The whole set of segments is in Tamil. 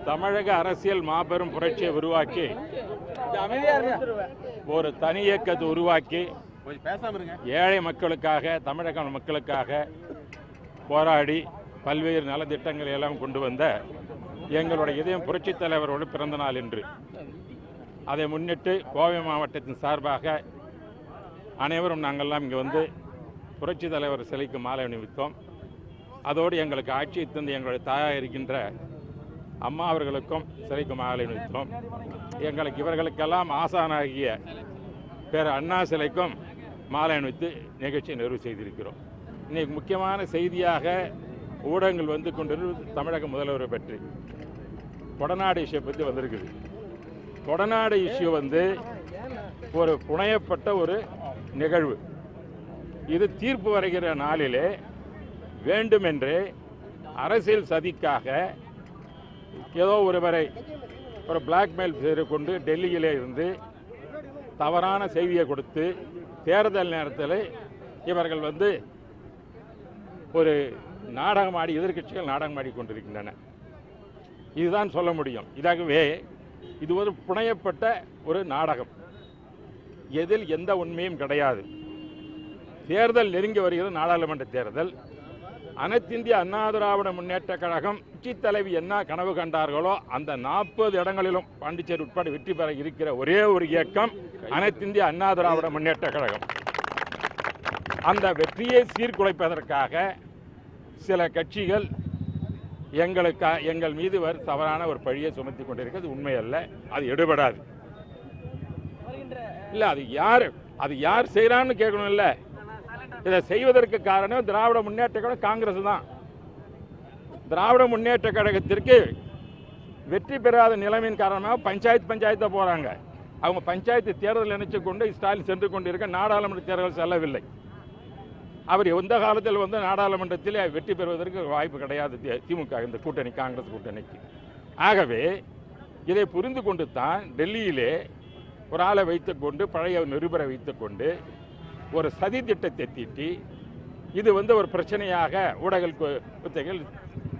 தமிழக அரசியல் மாபெரும் புரட்சியை உருவாக்கி ஒரு தனி இயக்கத்தை உருவாக்கி ஏழை மக்களுக்காக தமிழக மக்களுக்காக போராடி பல்வேறு நலத்திட்டங்களை எல்லாம் கொண்டு வந்த எங்களுடைய இதயம் புரட்சித் தலைவரோட பிறந்த நாள் என்று அதை முன்னிட்டு கோவை மாவட்டத்தின் சார்பாக அனைவரும் நாங்கள்லாம் இங்கே வந்து புரட்சித் தலைவர் சிலைக்கு மாலை அணிவித்தோம். அதோடு எங்களுக்கு ஆட்சியை தந்து எங்களுடைய தாயாக இருக்கின்ற அம்மா அவர்களுக்கும் சிலைக்கு மாலை அணிவித்தோம். எங்களுக்கு இவர்களுக்கெல்லாம் ஆசானாகிய பேர் அண்ணா சிலைக்கும் மாலை அணிவித்து நிகழ்ச்சியை நிறைவு செய்திருக்கிறோம். இன்னைக்கு முக்கியமான செய்தியாக ஊடகங்கள் வந்து கொண்டிருப்பது தமிழக முதல்வரை பற்றி கொடநாடு இஷ்யூ பற்றி வந்திருக்குது. கொடநாடு இஷ்யூ வந்து ஒரு புனையப்பட்ட ஒரு நிகழ்வு. இது தீர்ப்பு வருகிற நாளிலே வேண்டுமென்றே அரசியல் சதிக்காக ஏதோ ஒருவரை ஒரு பிளாக்மெயில் செய்து கொண்டு டெல்லியிலே இருந்து தவறான செய்தியை கொடுத்து தேர்தல் நேரத்தில் இவர்கள் வந்து ஒரு நாடகமாடி எதிர்க்கட்சிகள் நாடகமாடி கொண்டிருக்கின்றன. இதுதான் சொல்ல முடியும். இதாகவே இது ஒரு புனையப்பட்ட ஒரு நாடகம். எதில் எந்த உண்மையும் கிடையாது. தேர்தல் நெருங்கி வருகிறது, நாடாளுமன்ற தேர்தல். அனைத்திந்திய அண்ணா திராவிட முன்னேற்ற கழகம் உச்சித் தலைவி என்ன கனவு கண்டார்களோ அந்த 40 இடங்களிலும் பாண்டிச்சேரி உட்பட வெற்றி பெற இருக்கிற ஒரே ஒரு இயக்கம் அனைத்திந்திய அண்ணா திராவிட முன்னேற்ற கழகம். அந்த வெற்றியை சீர்குலைப்பதற்காக சில கட்சிகள் எங்கள் மீது தவறான ஒரு பழியை சுமத்தி கொண்டிருக்கிறது உண்மை அல்ல. அது எடுபடாது. இல்லை, அது யார் செய்யறான்னு கேட்கணும். இல்லை, இதை செய்வதற்கு காரணம் திராவிட முன்னேற்ற கழகம், காங்கிரஸ் தான். திராவிட முன்னேற்ற கழகத்திற்கு வெற்றி பெறாத நிலைமையின் காரணமாக பஞ்சாயத்தை போறாங்க. அவங்க பஞ்சாயத்து தேர்தல் நினைச்சு கொண்டு ஸ்டாலின் சென்று கொண்டிருக்க நாடாளுமன்ற தேர்தல் செல்லவில்லை. அவர் எந்த காலத்தில் வந்து நாடாளுமன்றத்தில் வெற்றி பெறுவதற்கு வாய்ப்பு கிடையாது திமுக இந்த கூட்டணி, காங்கிரஸ் கூட்டணிக்கு. ஆகவே இதை புரிந்து கொண்டு தான் டெல்லியிலே ஒரு ஆளை வைத்துக்கொண்டு பழைய நிருபரை வைத்துக்கொண்டு ஒரு சதி திட்டத்தை தீட்டி இது வந்து ஒரு பிரச்சனையாக ஊடகங்கள்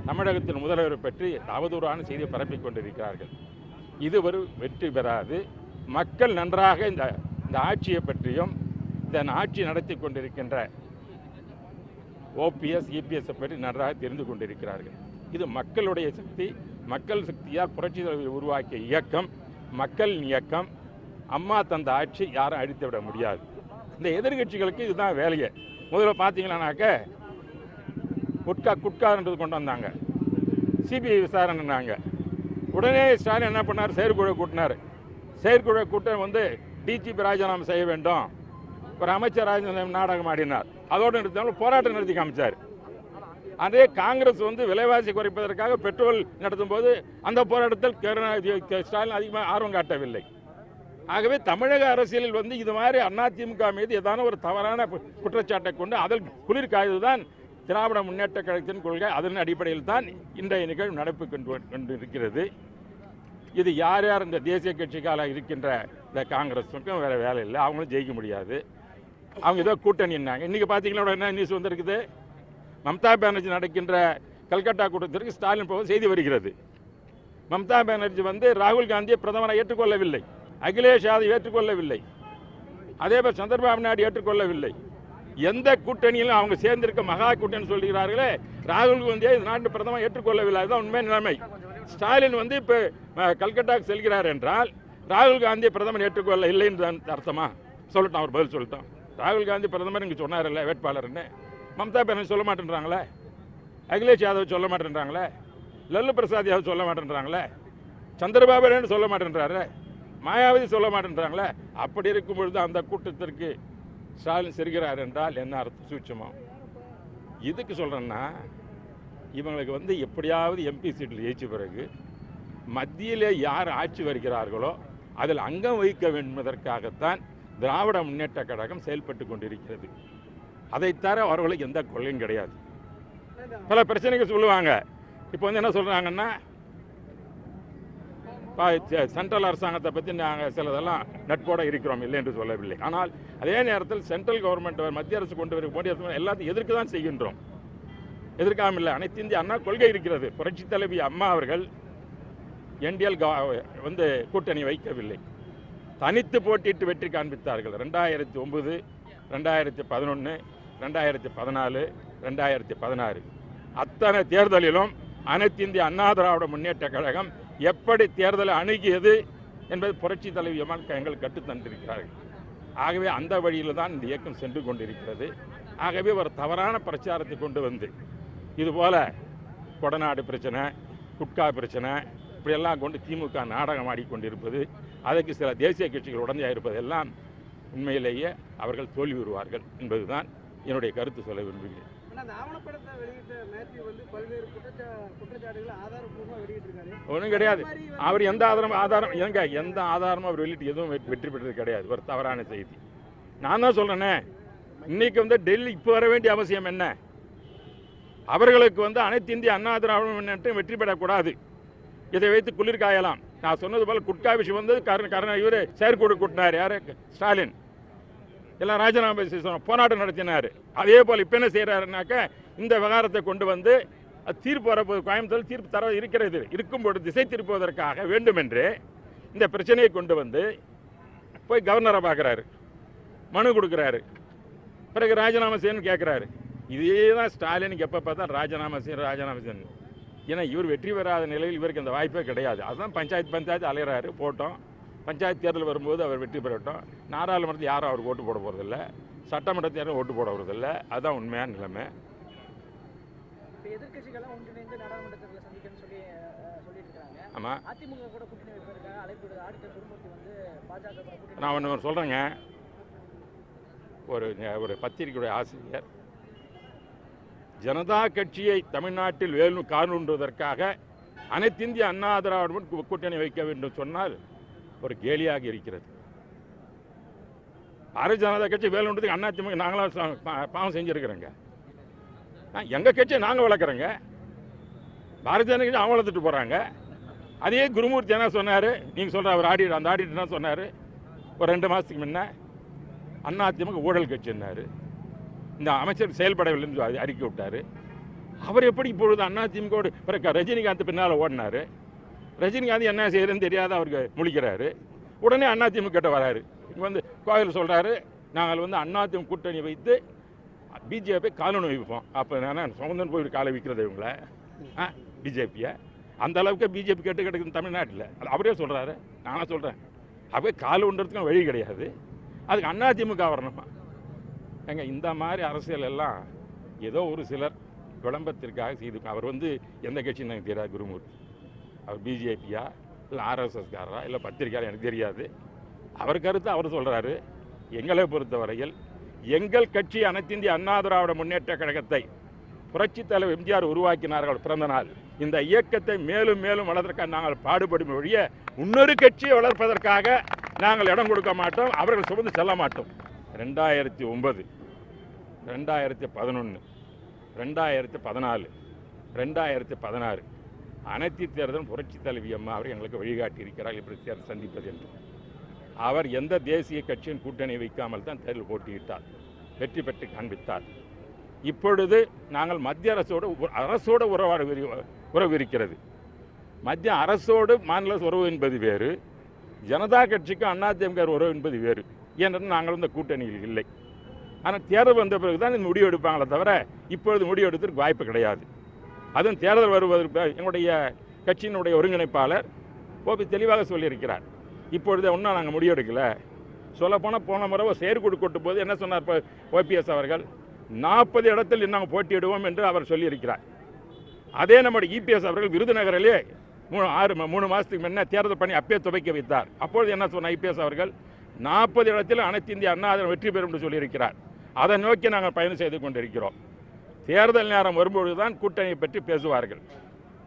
தமிழகத்தின் முதல்வரை பற்றி அவதூறான செய்தியை பரப்பிக் கொண்டிருக்கிறார்கள். இது ஒரு வெற்றி பெறாது. மக்கள் நன்றாக இந்த ஆட்சியை பற்றியும் இந்த ஆட்சி நடத்தி கொண்டிருக்கின்ற OPS EPS பற்றி நன்றாக தெரிந்து கொண்டிருக்கிறார்கள். இது மக்களுடைய சக்தி. மக்கள் சக்தியால் புரட்சி தலைவர் உருவாக்கிய இயக்கம், மக்கள் இயக்கம். அம்மா தந்த ஆட்சி யாரும் அழித்து விட முடியாது. இந்த எதிர்கட்சிகளுக்கு இதுதான் வேலையை. முதல்ல பார்த்தீங்கன்னாக்க குட்கார்ன்றது கொண்டு வந்தாங்க, CBI விசாரணைனாங்க. உடனே ஸ்டாலின் என்ன பண்ணார், செயற்குழு கூட்டினார். செயற்குழு கூட்டம் வந்து DGP ராஜினாமா செய்ய வேண்டும், ஒரு அமைச்சர் ராஜினாமா நாடகம் ஆடினார். அதோடு நிறுத்தாமல் போராட்டம் நடத்தி காமிச்சார். அதே காங்கிரஸ் வந்து விலைவாசி குறைப்பதற்காக பெட்ரோல் நடத்தும் போது அந்த போராட்டத்தில் ஸ்டாலின் அதிகமாக ஆர்வம் காட்டவில்லை. ஆகவே தமிழக அரசியலில் வந்து இது மாதிரி அதிமுக மீது ஏதான ஒரு தவறான குற்றச்சாட்டை கொண்டு அதில் குளிர் காய்வதுதான் திராவிட முன்னேற்ற கழகத்தின் கொள்கை. அதன் அடிப்படையில் தான் இன்றைய நிகழ்வு நடப்பு கொண்டிருக்கிறது. இது யார் இந்த தேசிய கட்சிக்கால இருக்கின்ற இந்த காங்கிரஸுக்கும் வேற வேலை இல்லை. அவங்களும் ஜெயிக்க முடியாது. அவங்க ஏதோ கூட்டணின்னாங்க. இன்னைக்கு பார்த்தீங்களா என்ன நியூஸ் வந்திருக்குது, மம்தா பானர்ஜி நடக்கின்ற கல்கட்டா கூட்டத்திற்கு ஸ்டாலின் போக செய்தி வருகிறது. மம்தா பானர்ஜி வந்து ராகுல் காந்தியை பிரதமரை ஏற்றுக்கொள்ளவில்லை, அகிலேஷ் யாதவ் ஏற்றுக்கொள்ளவில்லை, அதேபோல் சந்திரபாபு நாயுடு ஏற்றுக்கொள்ளவில்லை. எந்த கூட்டணியிலும் அவங்க சேர்ந்திருக்க மகா கூட்டணி சொல்கிறார்களே, ராகுல் காந்தியை நாட்டு பிரதமர் ஏற்றுக்கொள்ளவில்லை. அதுதான் உண்மை நிலைமை. ஸ்டாலின் வந்து இப்போ கல்கட்டாவுக்கு செல்கிறார் என்றால் ராகுல் காந்தியை பிரதமர் ஏற்றுக்கொள்ள இல்லை என்று அர்த்தமா? சொல்லட்டும், அவர் பதில் சொல்லட்டும். ராகுல் காந்தி பிரதமர் இங்கே சொன்னார்ல வேட்பாளர்னு, மம்தா பானர்ஜி சொல்ல மாட்டேன்றாங்களே, அகிலேஷ் யாதவ் சொல்ல மாட்டேன்றாங்களே, லல்லு பிரசாத் யாதவ் சொல்ல மாட்டேன்றாங்களே, சந்திரபாபு நாயுடு சொல்ல மாட்டேன்றாரு, மாயாவதி சொல்ல மாட்டேன்றாங்களே. அப்படி இருக்கும் பொழுது அந்த கூட்டத்திற்கு ஸ்டாலின் செல்கிறார் என்றால் என்ன அர்த்தம், சூட்சமம்? இதுக்கு சொல்கிறேன்னா, இவங்களுக்கு வந்து எப்படியாவது MP சீட்டில் ஜெயிச்ச பிறகு மத்தியிலே யார் ஆட்சி வருகிறார்களோ அதில் அங்கம் வகிக்க வேண்டும் என்பதற்காகத்தான் திராவிட முன்னேற்ற கழகம் செயல்பட்டு கொண்டிருக்கிறது. அதை தவிர அவர்களுக்கு எந்த கொள்கையும் கிடையாது. பல பிரச்சனைகள் சொல்லுவாங்க. இப்போ வந்து என்ன சொல்கிறாங்கன்னா, சென்ட்ரல் அரசாங்கத்தை பற்றி நாங்கள் சிலதெல்லாம் நட்போடு இருக்கிறோம், இல்லை என்று சொல்லவில்லை. ஆனால் அதே நேரத்தில் சென்ட்ரல் கவர்மெண்ட் மத்திய அரசு கொண்டு வரும் மோடி அரசு எல்லாத்தையும் எதிர்க்க தான் செய்கின்றோம். எதிர்க்காமல் இல்லை. அனைத்து இந்திய அண்ணா கொள்கை இருக்கிறது. புரட்சி தலைவி அம்மா அவர்கள் என்டிஎல் வந்து கூட்டணி வைக்கவில்லை. தனித்து போட்டியிட்டு வெற்றி காண்பித்தார்கள். 2009, 2011, 2014, 2016 அத்தனை தேர்தலிலும் அனைத்து இந்திய அண்ணா திராவிட முன்னேற்ற கழகம் எப்படி தேர்தலை அணுகியது என்பது புரட்சி தலைவி எங்கள் கற்றுத்தந்திருக்கிறார்கள். ஆகவே அந்த வழியில் தான் இந்த இயக்கம் சென்று கொண்டிருக்கிறது. ஆகவே ஒரு தவறான பிரச்சாரத்தை கொண்டு வந்து இதுபோல கொடநாடு பிரச்சனை, குட்கா பிரச்சனை இப்படியெல்லாம் கொண்டு திமுக நாடகம் ஆடிக்கொண்டிருப்பது, அதற்கு சில தேசிய கட்சிகள் உடந்தையாக இருப்பதெல்லாம் உண்மையிலேயே அவர்கள் தோல்வி வருவார்கள் என்பதுதான் என்னுடைய கருத்து சொல்ல விரும்புகிறேன். ஒன்றும் கிடையாது. அவர் எந்த ஆதாரமும் அவர் வெளியிட்டு எதுவும் வெற்றி பெற்றது கிடையாது. ஒரு தவறான செய்தி. நான் தான் சொல்றேனே, இன்னைக்கு வந்து டெல்லி இப்போ வர வேண்டிய அவசியம் என்ன? அவர்களுக்கு வந்து அனைத்து இந்திய அண்ணா திராவிட முன்னேற்றம் வெற்றி பெறக்கூடாது. இதை வைத்து குளிர் காயலாம். நான் சொன்னது போல குட்கா விஷயம் வந்து இவர் செயற்குழு கூட்டினார். யாரு? ஸ்டாலின். எல்லாம் ராஜினாமா போராட்டம் நடத்தினார். அதே போல் இப்போ என்ன செய்யறாருனாக்க இந்த விவகாரத்தை கொண்டு வந்து தீர்ப்பு வரப்போது, கோயம்புத்தூர் தீர்ப்பு தர இருக்கிறது, இருக்கும்போது திசை திருப்புவதற்காக வேண்டுமென்று இந்த பிரச்சனையை கொண்டு வந்து போய் கவர்னரை பார்க்குறாரு, மனு கொடுக்குறாரு, பிறகு ராஜினாமா செய்யணும்னு கேட்குறாரு. இதே தான் ஸ்டாலினுக்கு எப்போ பார்த்தா ராஜினாமா செய்யணும். ஏன்னா இவர் வெற்றி பெறாத நிலையில் இவருக்கு அந்த வாய்ப்பே கிடையாது. அதுதான் பஞ்சாயத்து அலையிறாரு. போட்டோம். பஞ்சாயத்து தேர்தல் வரும்போது அவர் வெற்றி பெறட்டும். நாடாளுமன்றத்தில் யாரும் அவருக்கு ஓட்டு போட போகிறதில்ல, சட்டமன்றத்தில் யாரும் ஓட்டு போட போகிறதில்ல. அதுதான் உண்மையான நிலைமை. ஆமாம், நான் ஒன்று சொல்கிறேங்க. ஒரு பத்திரிகையுடைய ஆசிரியர் ஜனதா கட்சியை தமிழ்நாட்டில் காணுவதற்காக அனைத்து இந்திய அண்ணா திராவிட கூட்டணி வைக்க வேண்டும் சொன்னால் ஒரு கேலியாக இருக்கிறது. பாரதிய ஜனதா கட்சி வேலுன்றதுக்கு அண்ணா திமுக நாங்களாம் பாவம் செஞ்சுருக்கிறோங்க. எங்கள் கட்சியை நாங்கள் வளர்க்குறோங்க. பாரதிய ஜனதா கட்சி அவங்க வளர்த்துட்டு போகிறாங்க. அதே குருமூர்த்தி என்ன சொன்னார்? நீங்கள் சொல்கிற அவர் அந்த ஆடிட்டர் என்ன சொன்னார்? ஒரு 2 மாதத்துக்கு முன்ன அண்ணா திமுக ஊழல் கட்சின்னாரு. இந்த அமைச்சர் செயல்படவில்லைன்னு அறிக்கை விட்டார். அவர் எப்படி இப்பொழுது அண்ணா திமுக பிறகு ரஜினிகாந்த் பின்னால் ஓடினார். ரஜினிகாந்த் என்ன செய்யறதுன்னு தெரியாத அவருக்கு முழிக்கிறாரு. உடனே அண்ணா திமுக கிட்ட வராரு. இங்கே வந்து கோயில் சொல்கிறாரு, நாங்கள் வந்து அண்ணா திமுக கூட்டணி வைத்து பிஜேபி காலனி வைப்போம். அப்போ நான் சுமந்தன் போய் காலை விற்கிறது இவங்கள பிஜேபியை அந்த அளவுக்கு பிஜேபி கேட்டு கிடக்குது தமிழ்நாட்டில். அது அவரே சொல்கிறாரு, நானும் சொல்கிறேன். அப்படியே கால் ஒன்றதுக்கும் வழி கிடையாது. அதுக்கு அண்ணா திமுக வரணுமா? ஏங்க இந்த மாதிரி அரசியல் எல்லாம் ஏதோ ஒரு சிலர் விளம்பரத்திற்காக செய்து. அவர் வந்து எந்த கட்சின்னு எனக்கு தெரியாது. குருமூர்த்தி அவர் பிஜேபியா இல்லை ஆர்எஸ்எஸ்காரரா இல்லை பத்திரிகையாளர் எனக்கு தெரியாது. அவர் கருத்து அவர் சொல்கிறாரு. எங்களை பொறுத்தவரையில் எங்கள் கட்சி அனைத்து இந்திய அண்ணா திராவிட முன்னேற்ற கழகத்தை புரட்சித் தலைவர் எம்ஜிஆர் உருவாக்கினார்கள் பிறந்த நாள். இந்த இயக்கத்தை மேலும் மேலும் வளர்ப்பதற்காக நாங்கள் பாடுபடும் வழிய இன்னொரு கட்சியை வளர்ப்பதற்காக நாங்கள் இடம் கொடுக்க மாட்டோம். அவர்கள் சுமந்து செல்ல மாட்டோம். 2009, 2011, 2014, 2016 அனைத்து தேர்தலும் புரட்சி தலைவி அம்மா அவர் எங்களுக்கு வழிகாட்டி இருக்கிறார் இப்படி தேர்தல் சந்திப்பது என்று. அவர் எந்த தேசிய கட்சியின் கூட்டணி வைக்காமல் தான் தேர்தல் போட்டியிட்டார், வெற்றி பெற்று காண்பித்தார். இப்பொழுது நாங்கள் மத்திய அரசோடு உறவு இருக்கிறது. மத்திய அரசோடு மாநில உறவு என்பது வேறு, ஜனதா கட்சிக்கு அதிமுக உறவு என்பது வேறு. ஏனென்றால் நாங்கள் இந்த கூட்டணியில் இல்லை. ஆனால் தேர்தல் வந்த பிறகுதான் இந்த முடிவு எடுப்பாங்களே தவிர இப்பொழுது முடிவு எடுப்பதற்கு வாய்ப்பு கிடையாது. அதுவும் தேர்தல் வருவதற்கு எங்களுடைய கட்சியினுடைய ஒருங்கிணைப்பாளர் ஓபி தெளிவாக சொல்லியிருக்கிறார். இப்பொழுது ஒன்றும் நாங்கள் முடிவு எடுக்கலை. சொல்லப்போனால் போன முறை செயற்குழு கூட்டும் போது என்ன சொன்னார் ஓபிஎஸ் அவர்கள்? 40 இடத்தில் நாங்கள் போட்டியிடுவோம் என்று அவர் சொல்லியிருக்கிறார். அதே நம்முடைய இபிஎஸ் அவர்கள் விருதுநகரிலே 3 மாதத்துக்கு முன்ன தேர்தல் பண்ணி அப்பே துவக்கி வைத்தார். அப்பொழுது என்ன சொன்னார் இபிஎஸ் அவர்கள்? 40 இடத்தில் அனைத்து இந்திய அண்ணா வெற்றி பெறும் என்று சொல்லியிருக்கிறார். அதை நோக்கி நாங்கள் பயணம் செய்து கொண்டிருக்கிறோம். தேர்தல் நேரம் வரும்பொழுது தான் கூட்டணியை பற்றி பேசுவார்கள்.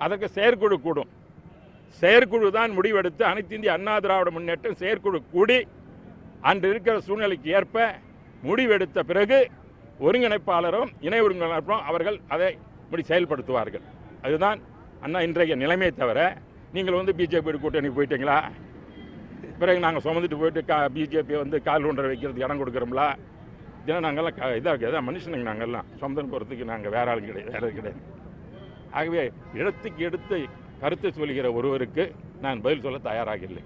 அதற்கு செயற்குழு கூடும். செயற்குழு தான் முடிவெடுத்து அனைத்து இந்திய அண்ணா திராவிட முன்னேற்றம் செயற்குழு கூடி அன்று இருக்கிற சூழ்நிலைக்கு ஏற்ப முடிவெடுத்த பிறகு ஒருங்கிணைப்பாளரும் இணை ஒருங்கிணைப்பாளரும் அவர்கள் அதை செயல்படுத்துவார்கள். அதுதான் அண்ணா இன்றைய நிலைமை தவிர நீங்கள் வந்து பிஜேபி கூட்டணி போயிட்டீங்களா, பிறகு நாங்கள் சுமந்துட்டு போயிட்டு பிஜேபி வந்து கால் ஒன்றரை வைக்கிறதுக்கு இடம் கொடுக்குறோம்ல, இதெல்லாம் நாங்கள்லாம் இதாக மனுஷனுங்க. நாங்கள்லாம் சொந்தம் போகிறதுக்கு நாங்கள் வேற ஆள் கிடையாது. ஆகவே இடத்துக்கு எடுத்து கருத்து சொல்கிற ஒருவருக்கு நான் பதில் சொல்ல தயாராக இல்லை.